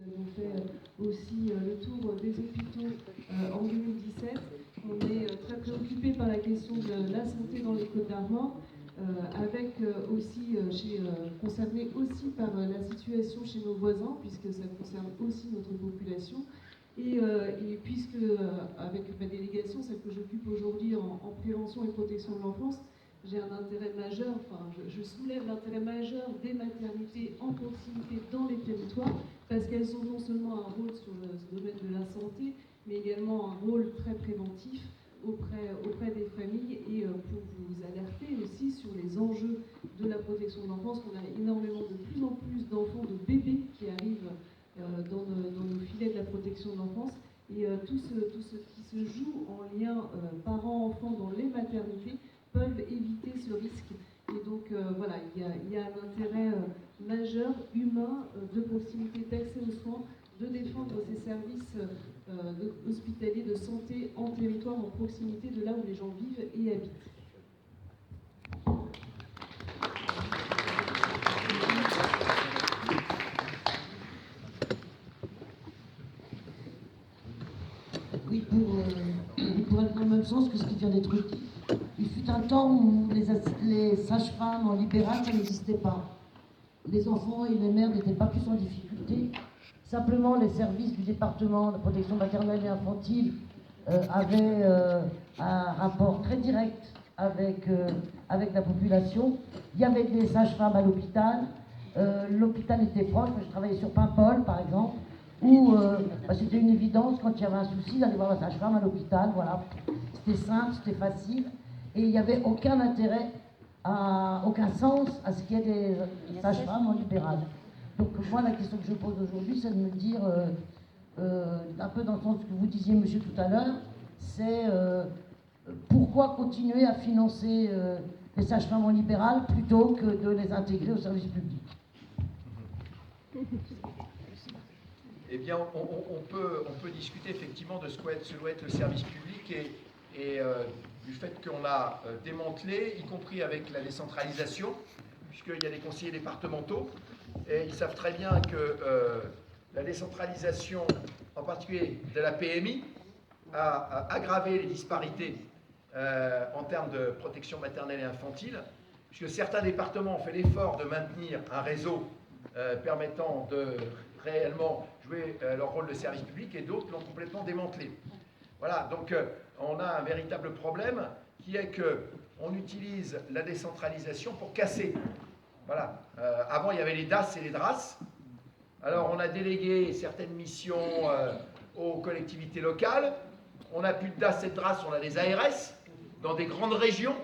Nous avons fait aussi le tour des hôpitaux en 2017. On est très préoccupé par la question de la santé dans les Côtes-d'Armor, avec aussi, concerné aussi par la situation chez nos voisins, puisque ça concerne aussi notre population. Et puisque, avec ma délégation, celle que j'occupe aujourd'hui en prévention et protection de l'enfance, j'ai un intérêt majeur, je soulève l'intérêt majeur des maternités en proximité dans les territoires, parce qu'elles ont non seulement un rôle sur ce domaine de la santé, mais également un rôle très préventif auprès des familles, et pour vous alerter aussi sur les enjeux de la protection de l'enfance. On a énormément, de plus en plus d'enfants, de bébés qui arrivent dans nos filets de la protection de l'enfance, et tout ce qui se joue en lien parents-enfants dans les maternités peuvent éviter ce risque. Et donc voilà, il y a un intérêt majeur, humain, de proximité, d'accès aux soins, de défendre ces services hospitaliers de santé en territoire, en proximité de là où les gens vivent et habitent. Oui, pour aller dans le même sens que ce qui vient d'être dit. Il fut un temps où les sages-femmes en libéral, ça n'existait pas. Les enfants et les mères n'étaient pas plus en difficulté. Simplement, les services du département de protection maternelle et infantile avaient un rapport très direct avec la population. Il y avait des sages-femmes à l'hôpital. L'hôpital était proche. Je travaillais sur Paimpol, par exemple, où c'était une évidence, quand il y avait un souci, d'aller voir la sage-femme à l'hôpital. Voilà. C'était simple, c'était facile. Et il n'y avait aucun intérêt, aucun sens à ce qu'il y ait des sages-femmes en libéral. Donc moi, la question que je pose aujourd'hui, c'est de me dire, un peu dans le sens que vous disiez, monsieur, tout à l'heure, c'est pourquoi continuer à financer les sages-femmes en libéral plutôt que de les intégrer au service public? Eh bien, on peut discuter effectivement de ce que doit être le service public et du fait qu'on l'a démantelé, y compris avec la décentralisation, puisqu'il y a des conseillers départementaux, et ils savent très bien que la décentralisation, en particulier de la PMI, a aggravé les disparités en termes de protection maternelle et infantile, puisque certains départements ont fait l'effort de maintenir un réseau permettant de réellement jouer leur rôle de service public, et d'autres l'ont complètement démantelé. Voilà, donc on a un véritable problème qui est qu'on utilise la décentralisation pour casser. Voilà. Avant, il y avait les DAS et les DRAS. Alors, on a délégué certaines missions aux collectivités locales. On n'a plus de DAS et de DRAS, on a des ARS. Dans des grandes régions,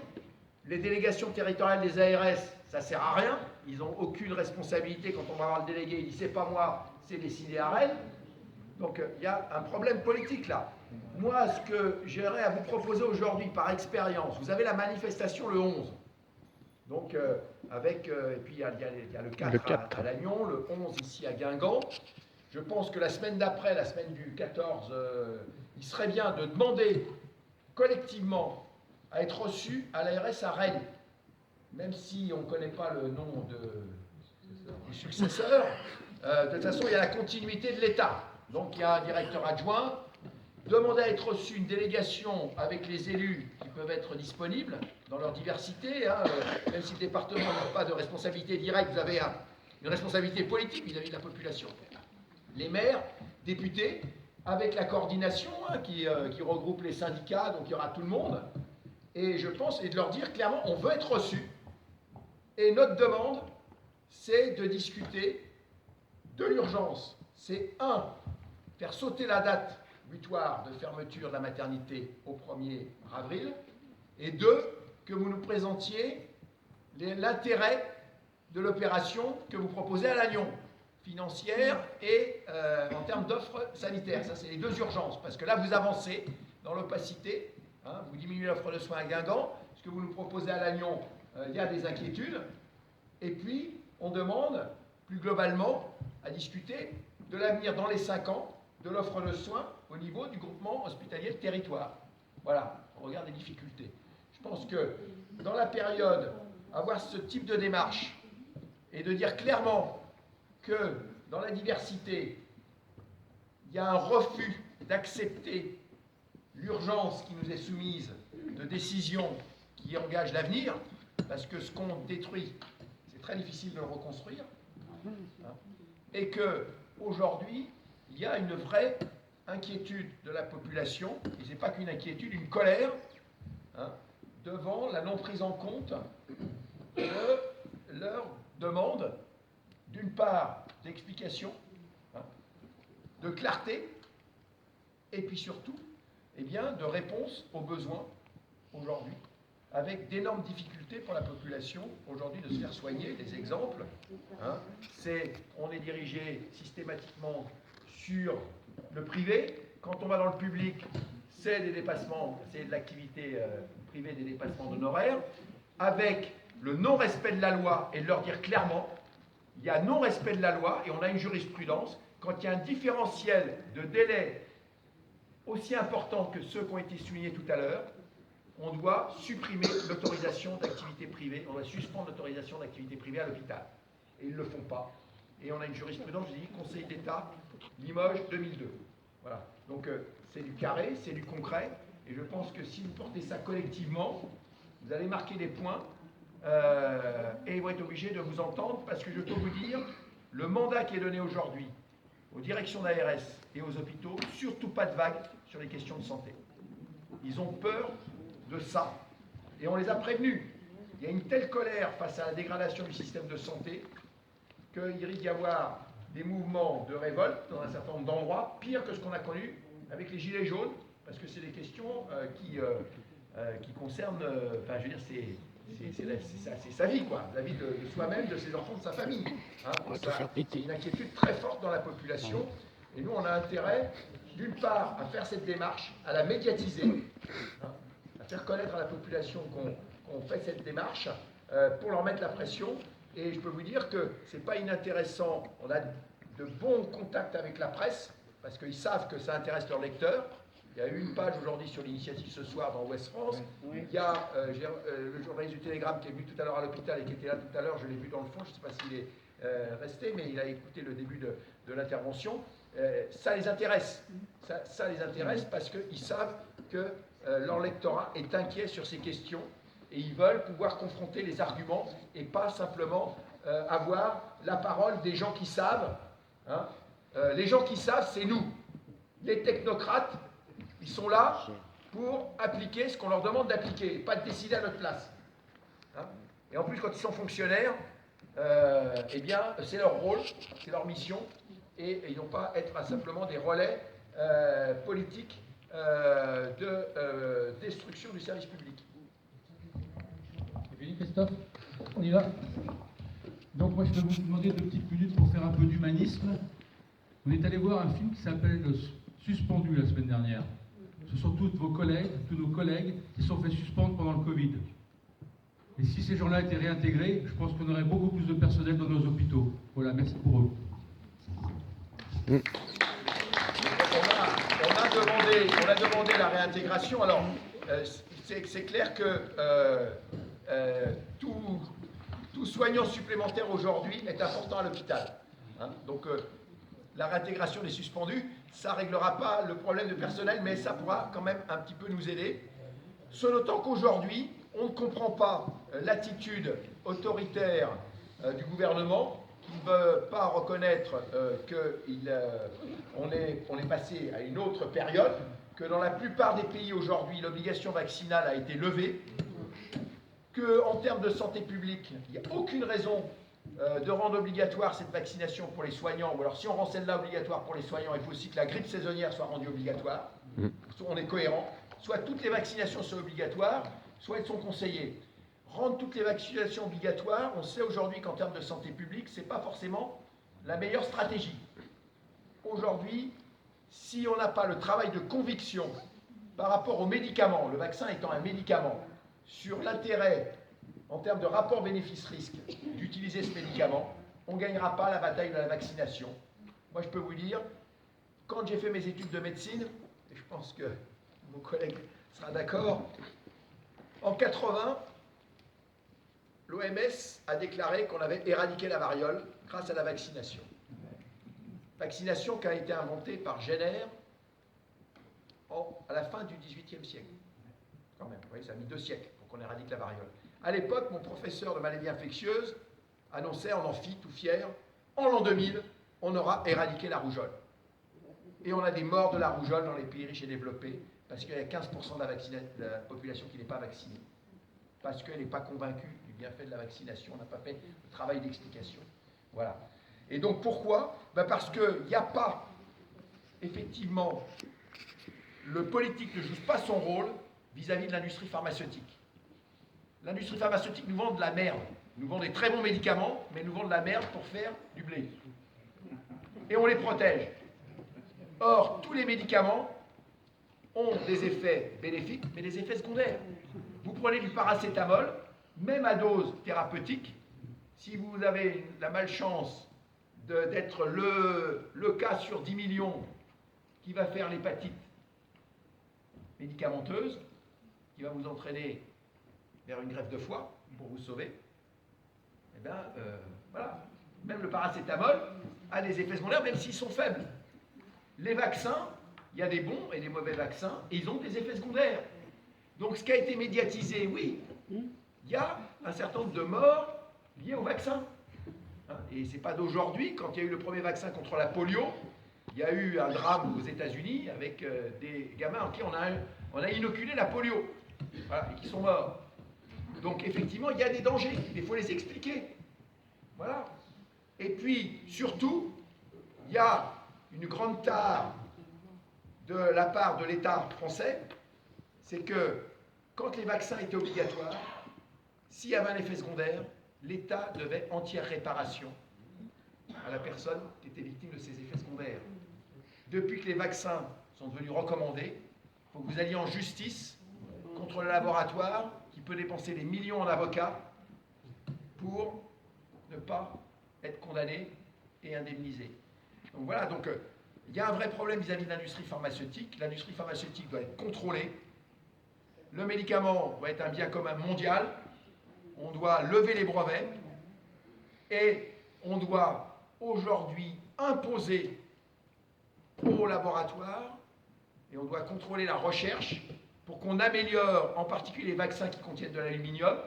les délégations territoriales des ARS, ça ne sert à rien. Ils n'ont aucune responsabilité. Quand on va voir le délégué, il dit « c'est pas moi, c'est décidé à Rennes ». Donc, il y a un problème politique là. Moi, ce que j'aurais à vous proposer aujourd'hui, par expérience, vous avez la manifestation le 11. Donc, et puis il y a le 4 à Lannion, le 11 ici à Guingamp. Je pense que la semaine d'après, la semaine du 14, il serait bien de demander collectivement à être reçu à l'ARS à Rennes. Même si on ne connaît pas le nom du successeur, de toute façon, il y a la continuité de l'État. Donc, il y a un directeur adjoint. Demander à être reçu une délégation avec les élus qui peuvent être disponibles dans leur diversité, même si le département n'a pas de responsabilité directe, vous avez une responsabilité politique vis-à-vis de la population. Les maires, députés, avec la coordination qui regroupe les syndicats, donc il y aura tout le monde, et je pense, et de leur dire clairement, on veut être reçu, et notre demande, c'est de discuter de l'urgence. C'est faire sauter la date butoir de fermeture de la maternité au 1er avril, et 2, que vous nous présentiez l'intérêt de l'opération que vous proposez à Lannion, financière et en termes d'offres sanitaires. Ça, c'est les deux urgences, parce que là, vous avancez dans l'opacité, vous diminuez l'offre de soins à Guingamp, ce que vous nous proposez à Lannion, il y a des inquiétudes, et puis on demande plus globalement à discuter de l'avenir dans les 5 ans de l'offre de soins au niveau du groupement hospitalier de territoire. Voilà, on regarde les difficultés. Je pense que dans la période, avoir ce type de démarche et de dire clairement que dans la diversité, il y a un refus d'accepter l'urgence qui nous est soumise de décisions qui engagent l'avenir, parce que ce qu'on détruit, c'est très difficile de le reconstruire, hein, et qu'aujourd'hui, il y a une vraie inquiétude de la population, et ce n'est pas qu'une inquiétude, une colère, hein, devant la non prise en compte de leur demande, d'une part, d'explication, hein, de clarté, et puis surtout, eh bien, de réponse aux besoins aujourd'hui, avec d'énormes difficultés pour la population aujourd'hui de se faire soigner. Des exemples, hein, on est dirigé systématiquement sur le privé. Quand on va dans le public, c'est des dépassements, c'est de l'activité privée, des dépassements d'honoraires, avec le non-respect de la loi, et de leur dire clairement, il y a non-respect de la loi, et on a une jurisprudence, quand il y a un différentiel de délai aussi important que ceux qui ont été soulignés tout à l'heure, on doit supprimer l'autorisation d'activité privée, on doit suspendre l'autorisation d'activité privée à l'hôpital. Et ils ne le font pas. Et on a une jurisprudence, je dis, Conseil d'État, Limoges 2002. Voilà. Donc c'est du carré, c'est du concret, et je pense que si vous portez ça collectivement, vous allez marquer des points, et ils vont être obligés de vous entendre, parce que je peux vous dire, le mandat qui est donné aujourd'hui aux directions d'ARS et aux hôpitaux, surtout pas de vague sur les questions de santé. Ils ont peur de ça. Et on les a prévenus. Il y a une telle colère face à la dégradation du système de santé qu'il risque d'y avoir des mouvements de révolte dans un certain nombre d'endroits, pire que ce qu'on a connu avec les Gilets jaunes, parce que c'est des questions qui concernent, enfin je veux dire, c'est sa vie, quoi, la vie de soi-même, de ses enfants, de sa famille. Hein. C'est une inquiétude très forte dans la population, et nous on a intérêt, d'une part, à faire cette démarche, à la médiatiser, hein, à faire connaître à la population qu'on fait cette démarche, pour leur mettre la pression. Et je peux vous dire que ce n'est pas inintéressant, on a de bons contacts avec la presse, parce qu'ils savent que ça intéresse leurs lecteurs. Il y a eu une page aujourd'hui sur l'initiative ce soir dans Ouest France. Oui. Il y a le journaliste du Télégramme qui est venu tout à l'heure à l'hôpital et qui était là tout à l'heure, je l'ai vu dans le fond, je ne sais pas s'il est resté, mais il a écouté le début de l'intervention. Ça les intéresse. Ça les intéresse parce qu'ils savent que leur lectorat est inquiet sur ces questions et ils veulent pouvoir confronter les arguments et pas simplement avoir la parole des gens qui savent. Hein. Les gens qui savent, c'est nous. Les technocrates, ils sont là pour appliquer ce qu'on leur demande d'appliquer, pas de décider à notre place. Hein. Et en plus, quand ils sont fonctionnaires, eh bien, c'est leur rôle, c'est leur mission, et ils n'ont pas à être simplement des relais politiques de destruction du service public. C'est fini, Christophe? On y va? Donc moi, je vais vous demander 2 petites minutes pour faire un peu d'humanisme. On est allé voir un film qui s'appelle Suspendu la semaine dernière. Ce sont tous nos collègues qui se sont fait suspendre pendant le Covid. Et si ces gens-là étaient réintégrés, je pense qu'on aurait beaucoup plus de personnel dans nos hôpitaux. Voilà, merci pour eux. On a demandé la réintégration. Alors, c'est clair que tout soignant supplémentaire aujourd'hui est important à l'hôpital. Hein. Donc, la réintégration des suspendus, ça ne réglera pas le problème de personnel, mais ça pourra quand même un petit peu nous aider. Ce d'autant qu'aujourd'hui, on ne comprend pas l'attitude autoritaire du gouvernement, qui ne veut pas reconnaître qu'on est passé à une autre période, que dans la plupart des pays aujourd'hui, l'obligation vaccinale a été levée, qu'en termes de santé publique, il n'y a aucune raison de rendre obligatoire cette vaccination pour les soignants, ou alors si on rend celle-là obligatoire pour les soignants, il faut aussi que la grippe saisonnière soit rendue obligatoire. On est cohérent. Soit toutes les vaccinations sont obligatoires, soit elles sont conseillées. Rendre toutes les vaccinations obligatoires, on sait aujourd'hui qu'en termes de santé publique, ce n'est pas forcément la meilleure stratégie. Aujourd'hui, si on n'a pas le travail de conviction par rapport aux médicaments, le vaccin étant un médicament, sur l'intérêt en termes de rapport bénéfice-risque d'utiliser ce médicament, on ne gagnera pas la bataille de la vaccination. Moi, je peux vous dire, quand j'ai fait mes études de médecine, et je pense que mon collègue sera d'accord, en 80, l'OMS a déclaré qu'on avait éradiqué la variole grâce à la vaccination. Vaccination qui a été inventée par Jenner à la fin du XVIIIe siècle. Quand même, vous voyez, ça a mis 2 siècles pour qu'on éradique la variole. À l'époque, mon professeur de maladies infectieuses annonçait en amphi, tout fier, en l'an 2000, on aura éradiqué la rougeole. Et on a des morts de la rougeole dans les pays riches et développés, parce qu'il y a 15% de la population qui n'est pas vaccinée. Parce qu'elle n'est pas convaincue du bienfait de la vaccination, on n'a pas fait le travail d'explication. Voilà. Et donc pourquoi? Parce qu'il n'y a pas, effectivement, le politique ne joue pas son rôle vis-à-vis de l'industrie pharmaceutique. L'industrie pharmaceutique nous vend de la merde. Nous vend des très bons médicaments, mais nous vend de la merde pour faire du blé. Et on les protège. Or, tous les médicaments ont des effets bénéfiques, mais des effets secondaires. Vous prenez du paracétamol, même à dose thérapeutique, si vous avez la malchance d'être le cas sur 10 millions qui va faire l'hépatite médicamenteuse, qui va vous entraîner vers une greffe de foie pour vous sauver, eh bien, voilà. Même le paracétamol a des effets secondaires, même s'ils sont faibles. Les vaccins, il y a des bons et des mauvais vaccins, et ils ont des effets secondaires. Donc, ce qui a été médiatisé, oui, il y a un certain nombre de morts liées au vaccin. Et ce n'est pas d'aujourd'hui, quand il y a eu le premier vaccin contre la polio, il y a eu un drame aux États-Unis avec des gamins en qui on a inoculé la polio, voilà, et qui sont morts. Donc effectivement, il y a des dangers, il faut les expliquer. Voilà. Et puis, surtout, il y a une grande tare de la part de l'État français, c'est que quand les vaccins étaient obligatoires, s'il y avait un effet secondaire, l'État devait entière réparation à la personne qui était victime de ces effets secondaires. Depuis que les vaccins sont devenus recommandés, il faut que vous alliez en justice contre le laboratoire qui peut dépenser des millions en avocats pour ne pas être condamné et indemnisé. Donc voilà, donc il y a un vrai problème vis-à-vis de l'industrie pharmaceutique. L'industrie pharmaceutique doit être contrôlée. Le médicament doit être un bien commun mondial. On doit lever les brevets et on doit aujourd'hui imposer aux laboratoires et on doit contrôler la recherche pour qu'on améliore en particulier les vaccins qui contiennent de l'aluminium.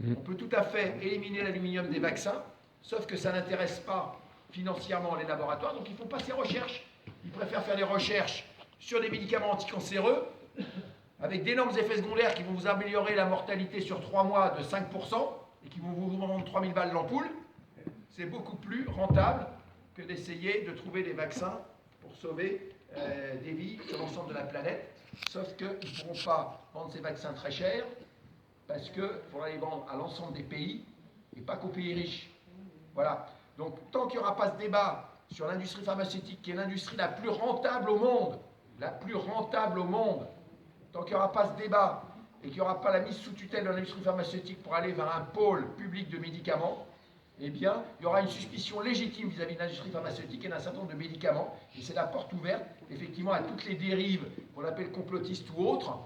On peut tout à fait éliminer l'aluminium des vaccins, sauf que ça n'intéresse pas financièrement les laboratoires, donc ils ne font pas ces recherches. Ils préfèrent faire des recherches sur des médicaments anticancéreux avec d'énormes effets secondaires qui vont vous améliorer la mortalité sur 3 mois de 5% et qui vont vous vendre 3000 balles l'ampoule. C'est beaucoup plus rentable que d'essayer de trouver des vaccins pour sauver des vies sur l'ensemble de la planète. Sauf qu'ils ne pourront pas vendre ces vaccins très chers parce qu'il faudra les vendre à l'ensemble des pays et pas qu'aux pays riches. Voilà. Donc tant qu'il n'y aura pas ce débat sur l'industrie pharmaceutique, qui est l'industrie la plus rentable au monde, tant qu'il n'y aura pas ce débat et qu'il n'y aura pas la mise sous tutelle de l'industrie pharmaceutique pour aller vers un pôle public de médicaments, eh bien, il y aura une suspicion légitime vis-à-vis de l'industrie pharmaceutique et d'un certain nombre de médicaments. Et c'est la porte ouverte, effectivement, à toutes les dérives qu'on appelle complotistes ou autres,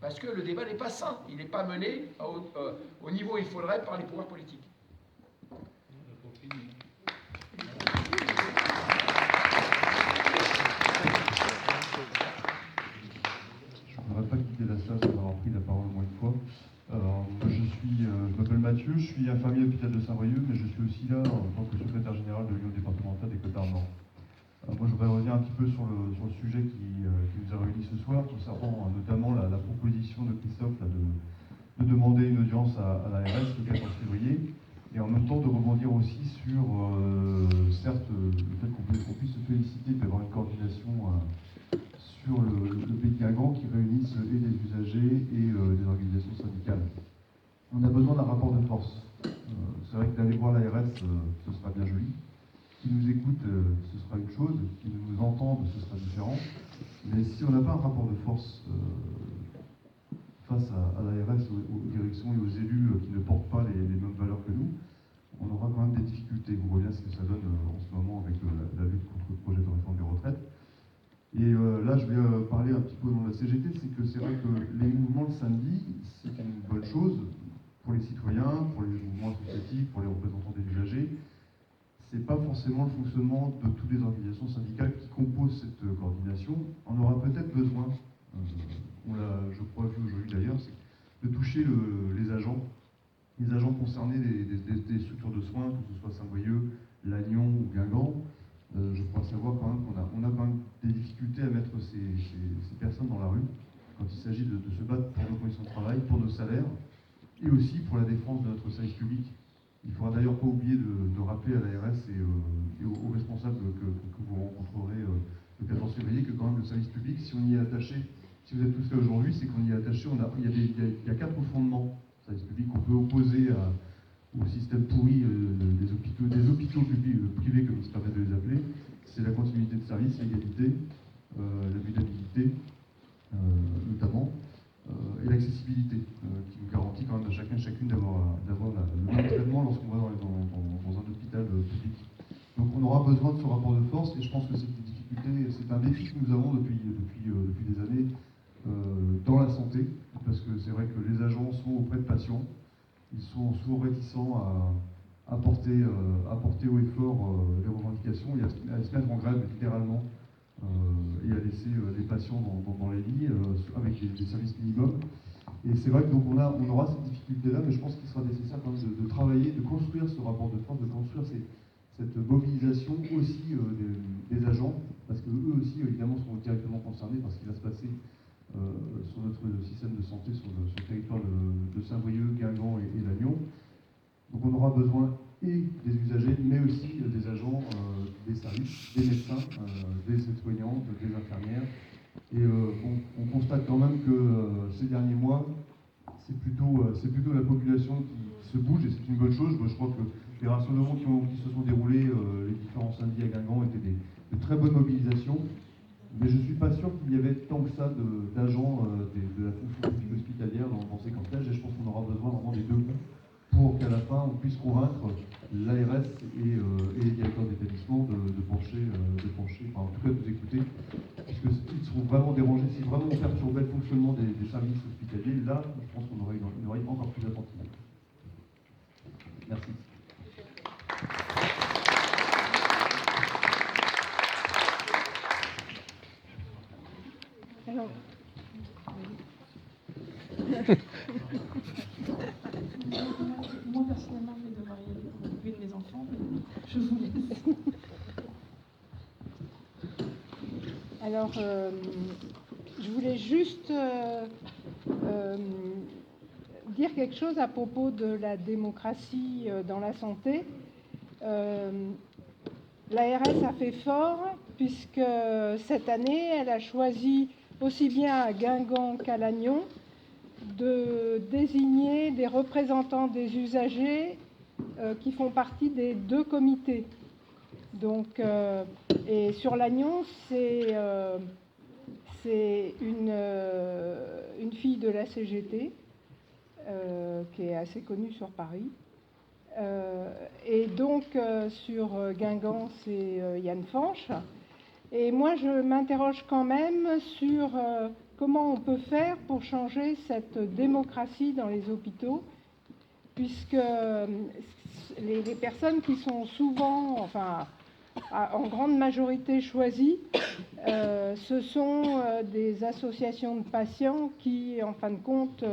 parce que le débat n'est pas sain. Il n'est pas mené au niveau où il faudrait par les pouvoirs politiques. Je ne voudrais pas quitter la salle sans avoir pris la parole au moins une fois. Je m'appelle Mathieu, je suis infirmier à l'hôpital de Saint-Brieuc, mais je suis aussi là en tant que secrétaire général de l'Union départementale des Côtes-d'Armor. Moi, je voudrais revenir un petit peu sur le sujet qui nous a réunis ce soir, concernant notamment la proposition de Christophe là, de demander une audience à l'ARS le 14 février, et en même temps de rebondir aussi sur, certes, le fait qu'on puisse se féliciter d'avoir une coordination sur le Pékin-Grand qui réunisse et des usagers et des organisations syndicales. On a besoin d'un rapport de force. C'est vrai que d'aller voir l'ARS, ce sera bien joli. Qui nous écoute, ce sera une chose. Qui nous entende, ce sera différent. Mais si on n'a pas un rapport de force face à l'ARS, aux directions et aux élus qui ne portent pas les mêmes valeurs que nous, on aura quand même des difficultés. Vous voyez ce que ça donne en ce moment avec la lutte contre le projet de réforme des retraites. Et là, je vais parler un petit peu dans la CGT, c'est que c'est vrai que les mouvements le samedi, c'est une bonne chose pour les citoyens, pour les mouvements associatifs, pour les représentants des usagers. c'est pas forcément le fonctionnement de toutes les organisations syndicales qui composent cette coordination. On aura peut-être besoin, on l'a, je crois, vu aujourd'hui d'ailleurs, c'est de toucher les agents concernés des structures de soins, que ce soit Saint-Brieuc, Lannion ou Guingamp. Je crois savoir quand même qu'on a quand même des difficultés à mettre ces personnes dans la rue quand il s'agit de se battre pour nos conditions de travail, pour nos salaires et aussi pour la défense de notre service public. Il ne faudra d'ailleurs pas oublier de rappeler à l'ARS et aux responsables que vous rencontrerez le 14 février que quand même le service public, si on y est attaché, si vous êtes tous là aujourd'hui, c'est qu'on y est attaché, il y a 4 fondements du service public qu'on peut opposer au système pourri des hôpitaux privés, comme il se permet de les appeler. C'est la continuité de service, l'égalité, la budabilité, notamment, et l'accessibilité, qui nous garantit quand même à chacun et chacune d'avoir le même traitement lorsqu'on va dans un hôpital public. Donc on aura besoin de ce rapport de force, et je pense que c'est une difficulté, c'est un défi que nous avons depuis des années dans la santé, parce que c'est vrai que les agents sont auprès de patients, ils sont souvent réticents à porter haut et fort les revendications et à se mettre en grève littéralement et à laisser les patients dans les lits avec des services minimums. Et c'est vrai que donc on aura cette difficulté-là, mais je pense qu'il sera nécessaire quand même de travailler, de construire ce rapport de force, de construire cette mobilisation aussi des agents, parce qu'eux aussi évidemment seront directement concernés par ce qui va se passer sur notre système de santé sur le territoire de Saint-Brieuc, Guingamp et Lannion. Donc on aura besoin et des usagers, mais aussi des agents des services, des médecins, des aides-soignantes, des infirmières. Et on constate quand même que ces derniers mois, c'est plutôt la population qui se bouge, et c'est une bonne chose. Moi, je crois que les rassemblements qui se sont déroulés, les différents samedis à Guingamp, étaient de très bonnes mobilisations. Mais je ne suis pas sûr qu'il y avait tant que ça d'agents de la fonction publique hospitalière dans ces cortèges, et je pense qu'on aura besoin vraiment des deux bouts pour qu'à la fin on puisse convaincre l'ARS et les directeurs d'établissement de pencher, enfin en tout cas de nous écouter, puisqu'ils seront vraiment dérangés. Si vraiment on perturbait le fonctionnement des services hospitaliers, là je pense qu'on aurait une oreille encore plus attentive. Merci. Alors, moi personnellement, je vais devoir y aller pour m'occuper de mes enfants, mais je vous laisse. Alors, je voulais juste dire quelque chose à propos de la démocratie dans la santé. L'ARS a fait fort puisque cette année, elle a choisi aussi bien à Guingamp qu'à Lannion de désigner des représentants des usagers qui font partie des deux comités. Donc, et sur Lannion, c'est une fille de la CGT qui est assez connue sur Paris. Et donc, sur Guingamp, c'est Yann Fanch. Et moi, je m'interroge quand même sur comment on peut faire pour changer cette démocratie dans les hôpitaux, puisque les personnes qui sont souvent, enfin, en grande majorité choisies, ce sont des associations de patients qui, en fin de compte,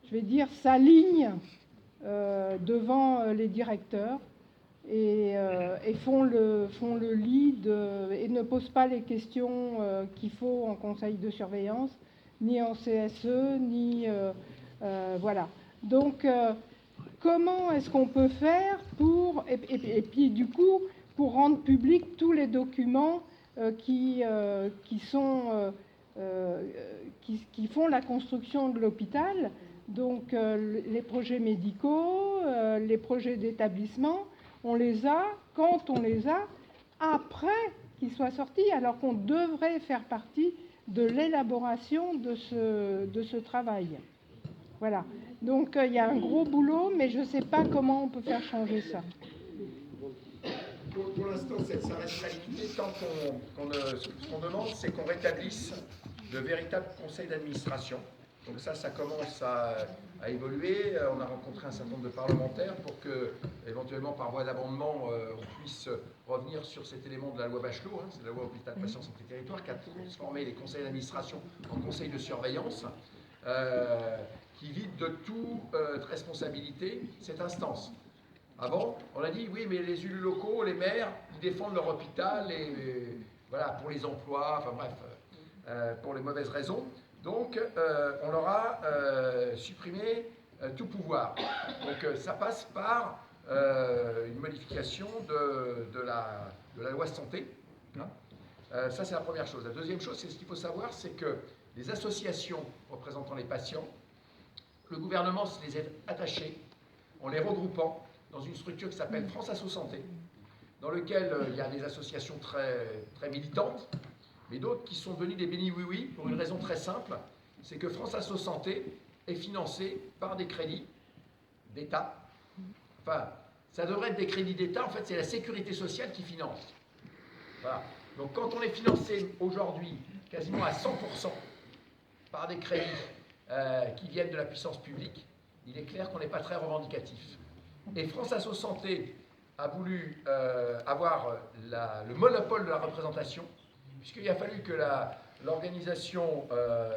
je vais dire, s'alignent devant les directeurs et font le lead et ne posent pas les questions qu'il faut en conseil de surveillance, ni en CSE, ni... voilà. Donc, comment est-ce qu'on peut faire pour... Et puis, du coup, pour rendre public tous les documents qui font la construction de l'hôpital, donc les projets médicaux, les projets d'établissement, on les a quand on les a après qu'ils soient sortis, alors qu'on devrait faire partie de l'élaboration de ce travail. Voilà. Donc il y a un gros boulot, mais je ne sais pas comment on peut faire changer ça. Pour l'instant, ça reste très limité. Tant ce qu'on demande, c'est qu'on rétablisse de véritables conseils d'administration Donc ça commence à évoluer. On a rencontré un certain nombre de parlementaires pour que, éventuellement par voie d'amendement, on puisse revenir sur cet élément de la loi Bachelot, c'est la loi Hôpital, Patients, Santé, Territoire, qui a transformé les conseils d'administration en conseils de surveillance, qui vide de toute responsabilité cette instance. Avant, on a dit, oui, mais les élus locaux, les maires, ils défendent leur hôpital, voilà, pour les emplois, enfin bref, pour les mauvaises raisons. Donc, on leur a supprimé tout pouvoir. Donc, ça passe par une modification de la loi santé. Ça, c'est la première chose. La deuxième chose, c'est ce qu'il faut savoir, c'est que les associations représentant les patients, le gouvernement se les est attachés en les regroupant dans une structure qui s'appelle France Asso Santé, dans lequel il y a des associations très, très militantes, mais d'autres qui sont devenus des bénis-oui-oui pour une raison très simple, c'est que France Asso Santé est financée par des crédits d'État. Enfin, ça devrait être des crédits d'État, en fait c'est la sécurité sociale qui finance. Voilà. Donc quand on est financé aujourd'hui quasiment à 100% par des crédits qui viennent de la puissance publique, il est clair qu'on n'est pas très revendicatif. Et France Asso Santé a voulu avoir le monopole de la représentation, puisqu'il a fallu que l'organisation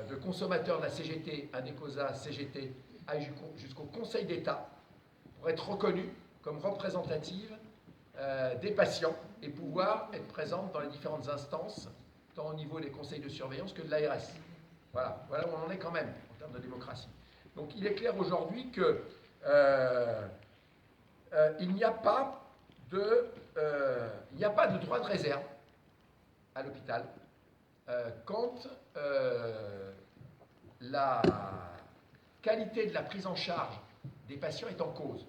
de consommateurs de la CGT, Anecosa CGT, aille jusqu'au Conseil d'État pour être reconnue comme représentative des patients et pouvoir être présente dans les différentes instances, tant au niveau des conseils de surveillance que de l'ARS. Voilà où on en est quand même en termes de démocratie. Donc il est clair aujourd'hui que il n'y a pas de droit de réserve à l'hôpital quand la qualité de la prise en charge des patients est en cause.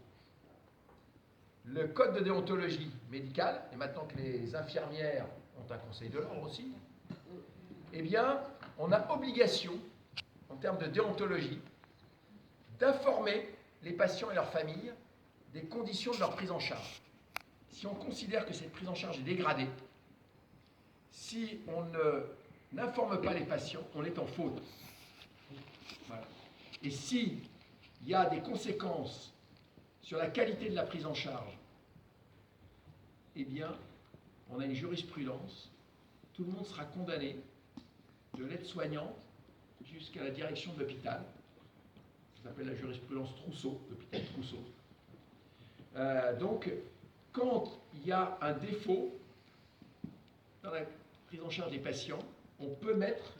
Le code de déontologie médicale, et maintenant que les infirmières ont un conseil de l'ordre aussi, eh bien, on a obligation, en termes de déontologie, d'informer les patients et leurs familles des conditions de leur prise en charge. Si on considère que cette prise en charge est dégradée, si on n'informe pas les patients, on est en faute. Voilà. Et s'il y a des conséquences sur la qualité de la prise en charge, eh bien, on a une jurisprudence, tout le monde sera condamné, de l'aide-soignante jusqu'à la direction de l'hôpital. Ça s'appelle la jurisprudence Trousseau, l'hôpital Trousseau. Donc, quand il y a un défaut dans la prise en charge des patients, on peut mettre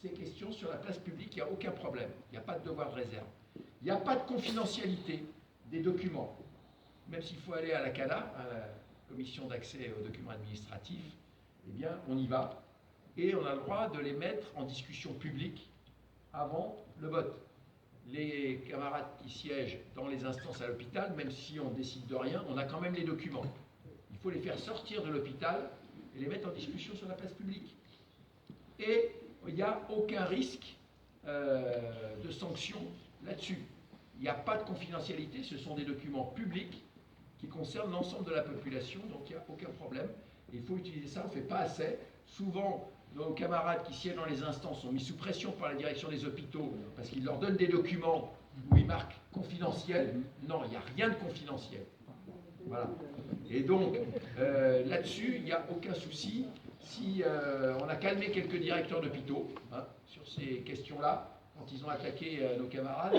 ces questions sur la place publique, il n'y a aucun problème. Il n'y a pas de devoir de réserve. Il n'y a pas de confidentialité des documents. Même s'il faut aller à la CADA, à la Commission d'accès aux documents administratifs, eh bien, on y va. Et on a le droit de les mettre en discussion publique avant le vote. Les camarades qui siègent dans les instances à l'hôpital, même si on décide de rien, on a quand même les documents. Il faut les faire sortir de l'hôpital et les mettre en discussion sur la place publique. Et il n'y a aucun risque de sanction là-dessus. Il n'y a pas de confidentialité, ce sont des documents publics qui concernent l'ensemble de la population, donc il n'y a aucun problème. Il faut utiliser ça, on ne fait pas assez. Souvent, nos camarades qui siègent dans les instances sont mis sous pression par la direction des hôpitaux parce qu'ils leur donnent des documents où ils marquent confidentiel. Non, il n'y a rien de confidentiel. Voilà. Et donc, là-dessus, il n'y a aucun souci. Si on a calmé quelques directeurs d'hôpitaux sur ces questions-là, quand ils ont attaqué nos camarades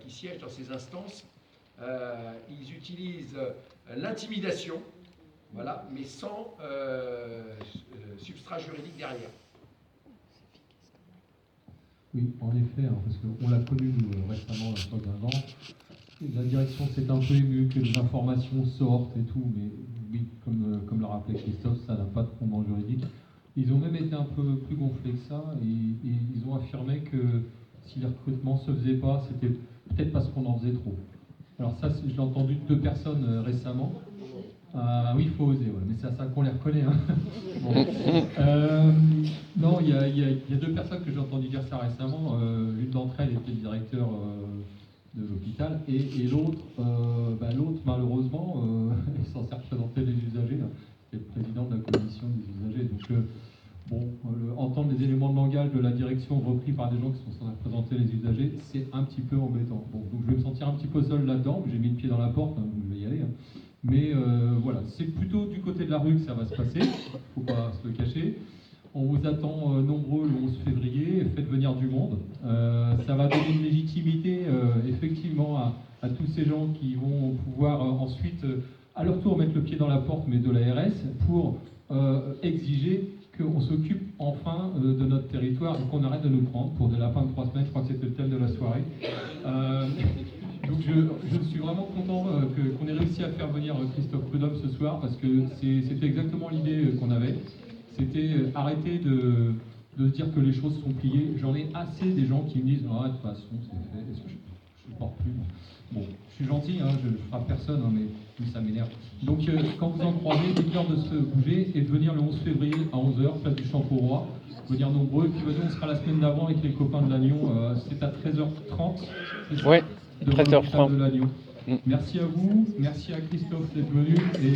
qui siègent dans ces instances, ils utilisent l'intimidation, voilà, mais sans substrat juridique derrière. Oui, en effet, parce qu'on l'a connu récemment, la fois d'un an. La direction s'est un peu émue que les informations sortent et tout, mais oui, comme le rappelait Christophe, ça n'a pas de fondement juridique. Ils ont même été un peu plus gonflés que ça, et ils ont affirmé que si les recrutements ne se faisaient pas, c'était peut-être parce qu'on en faisait trop. Alors ça, je l'ai entendu de 2 personnes récemment. Oui, il faut oser, ouais, mais c'est à ça qu'on les reconnaît. Hein. Bon. Non, il y a 2 personnes que j'ai entendu dire ça récemment. L'une d'entre elles était le directeur de l'hôpital, et l'autre, malheureusement, est censé représenter les usagers. C'était le président de la commission des usagers. Donc bon, entendre les éléments de langage de la direction repris par des gens qui sont censés représenter les usagers, c'est un petit peu embêtant. Bon, donc je vais me sentir un petit peu seul là-dedans, j'ai mis le pied dans la porte, hein, donc je vais y aller. Hein. Mais voilà, c'est plutôt du côté de la rue que ça va se passer, faut pas se le cacher. On vous attend nombreux le 11 février, faites venir du monde. Ça va donner une légitimité effectivement à tous ces gens qui vont pouvoir ensuite, à leur tour, mettre le pied dans la porte, mais de l'ARS, pour exiger qu'on s'occupe enfin de notre territoire et qu'on arrête de nous prendre pour des lapins de 3 semaines, je crois que c'était le thème de la soirée. Donc je suis vraiment content qu'on ait réussi à faire venir Christophe Prudhomme ce soir, parce que c'était exactement l'idée qu'on avait. C'était arrêter de se dire que les choses sont pliées. J'en ai assez des gens qui me disent « Ah, de toute façon, c'est fait, est-ce que je ne porte plus ?» Bon, je suis gentil, hein, je ne frappe personne, hein, mais ça m'énerve. Donc, quand vous en croisez, dites-leur de se bouger et de venir le 11 février à 11h, place du Champ-au-Roi. Venir nombreux. Et puis, on sera la semaine d'avant avec les copains de l'Agnon. C'est à 13h30. Oui, devant 13h30. de l'Agnon. Merci à vous, merci à Christophe d'être venu. Et